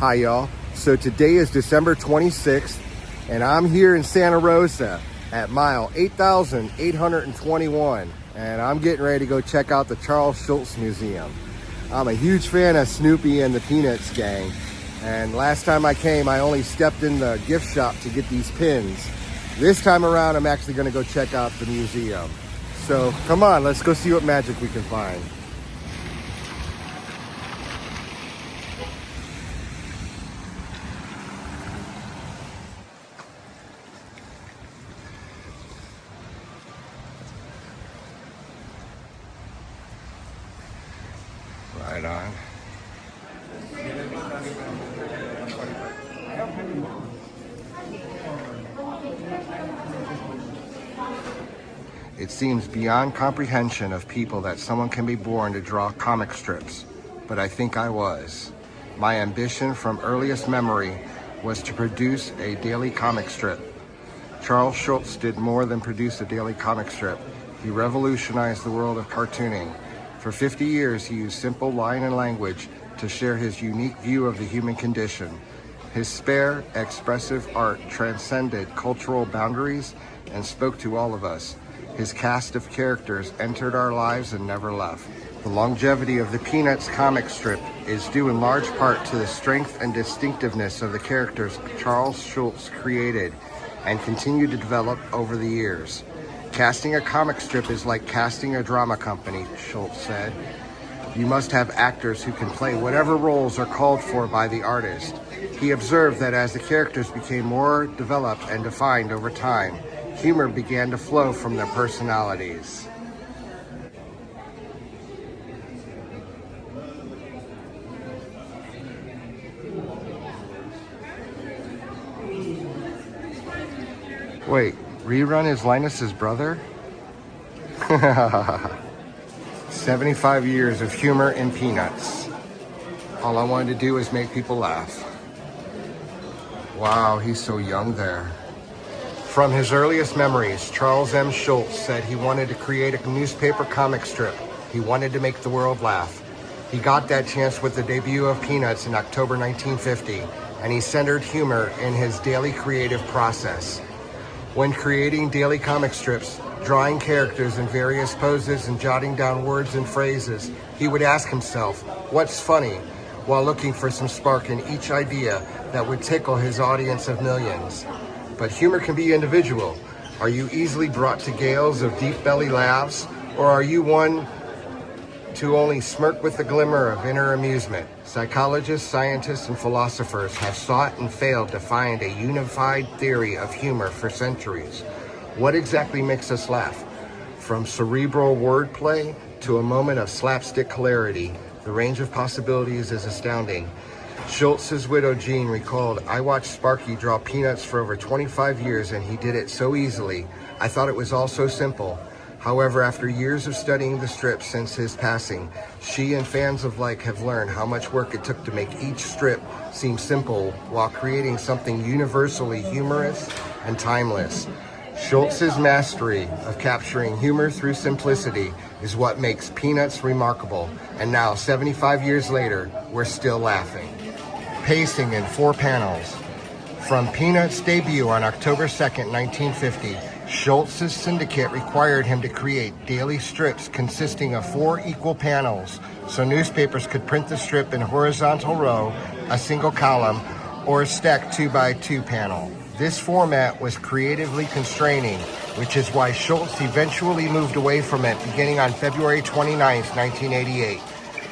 Hi y'all. So today is December 26th and I'm here in Santa Rosa at mile 8,821 and I'm getting ready to go check out the Schulz Museum. I'm a huge fan of Snoopy and the Peanuts gang, and last time I came I only stepped in the gift shop to get these pins. This time around I'm actually going to go check out the museum. So come on, let's go see what magic we can find. Right on. It seems beyond comprehension of people that someone can be born to draw comic strips, but I think I was. My ambition from earliest memory was to produce a daily comic strip. Charles Schulz did more than produce a daily comic strip. He revolutionized the world of cartooning. For 50 years, he used simple line and language to share his unique view of the human condition. His spare, expressive art transcended cultural boundaries and spoke to all of us. His cast of characters entered our lives and never left. The longevity of the Peanuts comic strip is due in large part to the strength and distinctiveness of the characters Charles Schulz created and continued to develop over the years. Casting a comic strip is like casting a drama company, Schulz said. You must have actors who can play whatever roles are called for by the artist. He observed that as the characters became more developed and defined over time, humor began to flow from their personalities. Wait, Rerun is Linus's brother? 75 years of humor in Peanuts. All I wanted to do was make people laugh. Wow, he's so young there. From his earliest memories, Charles M. Schulz said he wanted to create a newspaper comic strip. He wanted to make the world laugh. He got that chance with the debut of Peanuts in October 1950, and he centered humor in his daily creative process. When creating daily comic strips, drawing characters in various poses and jotting down words and phrases, he would ask himself, what's funny, while looking for some spark in each idea that would tickle his audience of millions. But humor can be individual. Are you easily brought to gales of deep belly laughs, or are you one to only smirk with a glimmer of inner amusement? Psychologists, scientists, and philosophers have sought and failed to find a unified theory of humor for centuries. What exactly makes us laugh? From cerebral wordplay to a moment of slapstick hilarity, the range of possibilities is astounding. Schulz's widow Jean recalled, I watched Sparky draw Peanuts for over 25 years and he did it so easily. I thought it was all so simple. However, after years of studying the strip since his passing, she and fans alike have learned how much work it took to make each strip seem simple while creating something universally humorous and timeless. Schulz's mastery of capturing humor through simplicity is what makes Peanuts remarkable, and now, 75 years later, we're still laughing. Pacing in 4 panels. From Peanuts' debut on October 2nd, 1950, Schulz's syndicate required him to create daily strips consisting of 4 equal panels, so newspapers could print the strip in horizontal row, a single column, or a stacked 2x2 panel. This format was creatively constraining, which is why Schulz eventually moved away from it beginning on February 29, 1988.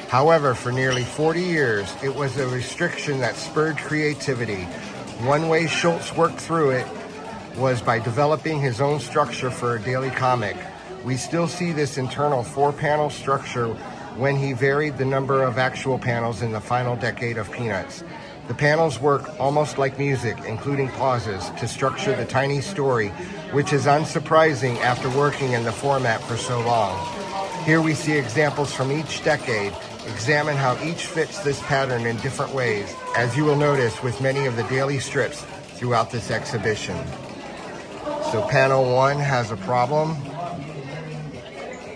However, for nearly 40 years, it was a restriction that spurred creativity. One way Schulz worked through it was by developing his own structure for a daily comic. We still see this internal 4-panel structure when he varied the number of actual panels in the final decade of Peanuts. The panels work almost like music, including pauses, to structure the tiny story, which is unsurprising after working in the format for so long. Here we see examples from each decade, examine how each fits this pattern in different ways, as you will notice with many of the daily strips throughout this exhibition. So panel 1 has a problem.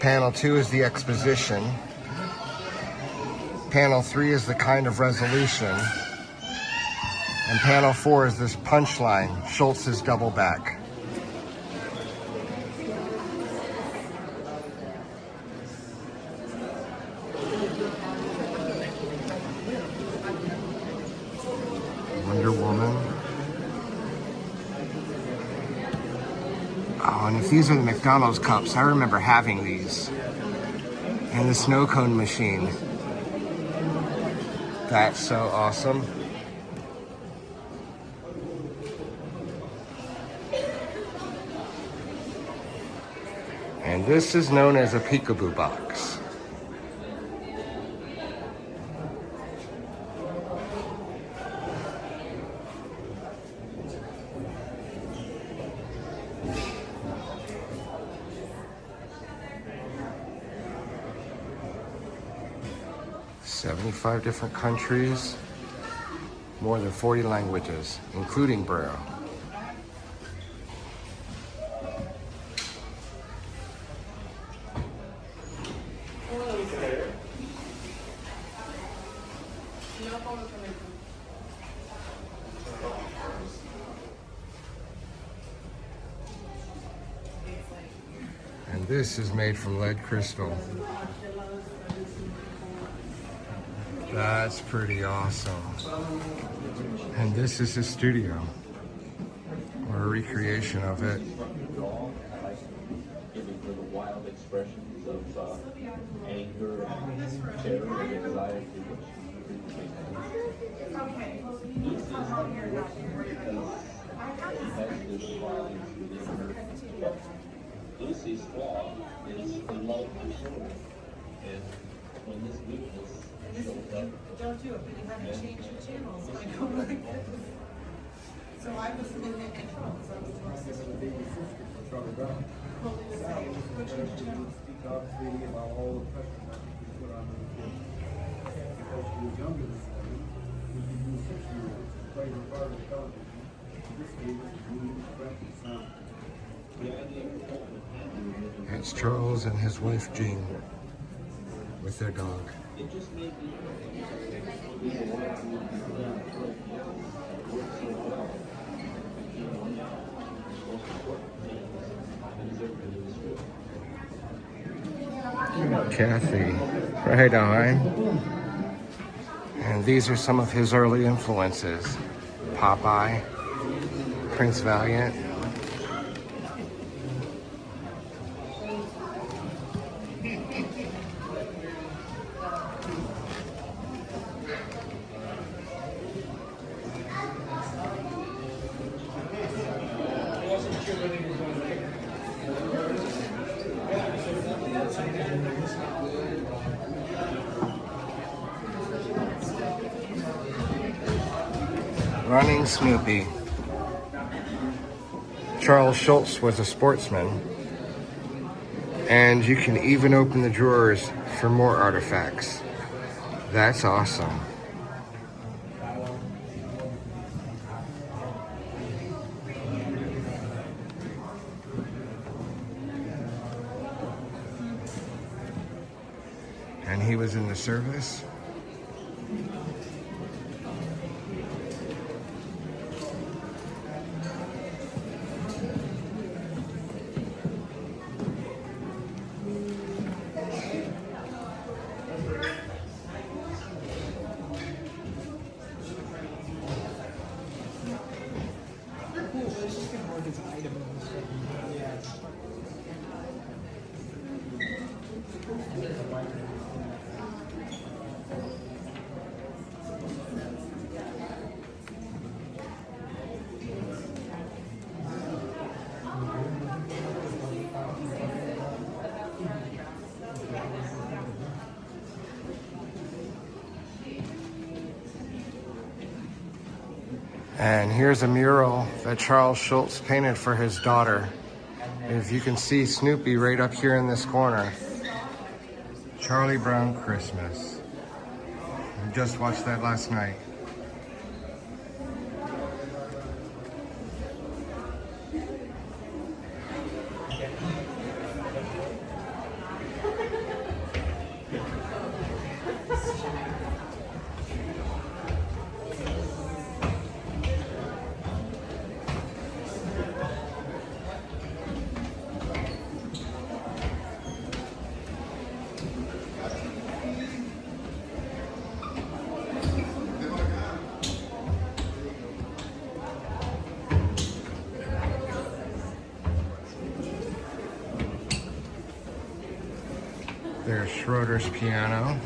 Panel 2 is the exposition. Panel 3 is the kind of resolution. And panel 4 is this punchline, Schultz's double back. Wonder Woman. Oh, and if these are the McDonald's cups, I remember having these. And the snow cone machine. That's so awesome. And this is known as a peekaboo box. "75 different countries, more than 40 languages, including Braille." And this is made from lead crystal. That's pretty awesome. And this is his studio, or a recreation of it. Wild expressions of anger, terror, and anxiety. Lucy's flaw is the love for children, and when this weakness shows up, don't do it, but you haven't changed your channels. I go like this. So I was in the control, so I was Charlie Brown. holding the same. Which one did you Speak obviously about all the pressure that was put on the kid. Because she was younger than him, we could use 6-year-olds to play her part of television. This gave us a new expression sound. It's Charles and his wife Jean with their dog. Kathy, right on. And these are some of his early influences. Popeye, Prince Valiant. Running Snoopy. Charles Schulz was a sportsman. And you can even open the drawers for more artifacts. That's awesome. And he was in the service. And here's a mural that Charles Schulz painted for his daughter. If you can see Snoopy right up here in this corner. Charlie Brown Christmas. I just watched that last night. There's Schroeder's piano.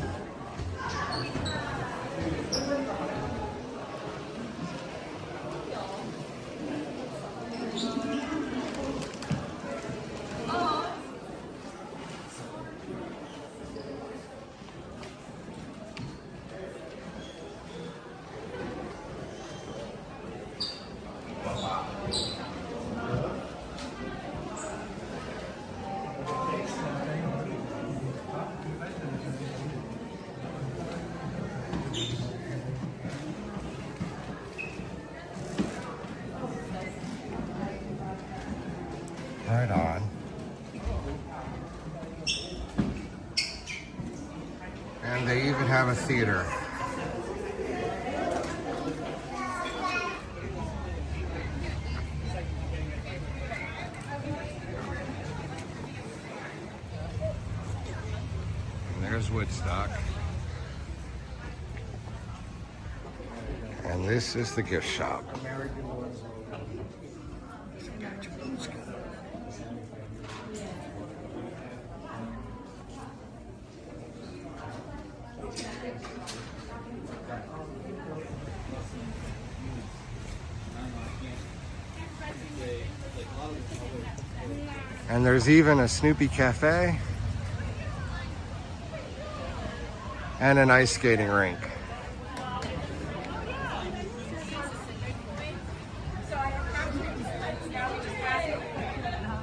Right on. And they even have a theater. And there's Woodstock. And this is the gift shop. And there's even a Snoopy cafe and an ice skating rink.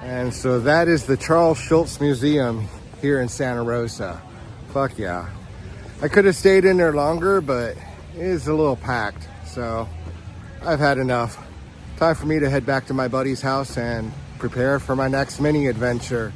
And so that is the Charles Schulz Museum here in Santa Rosa. Fuck yeah. I could have stayed in there longer, but it is a little packed. So I've had enough. Time for me to head back to my buddy's house and prepare for my next mini adventure.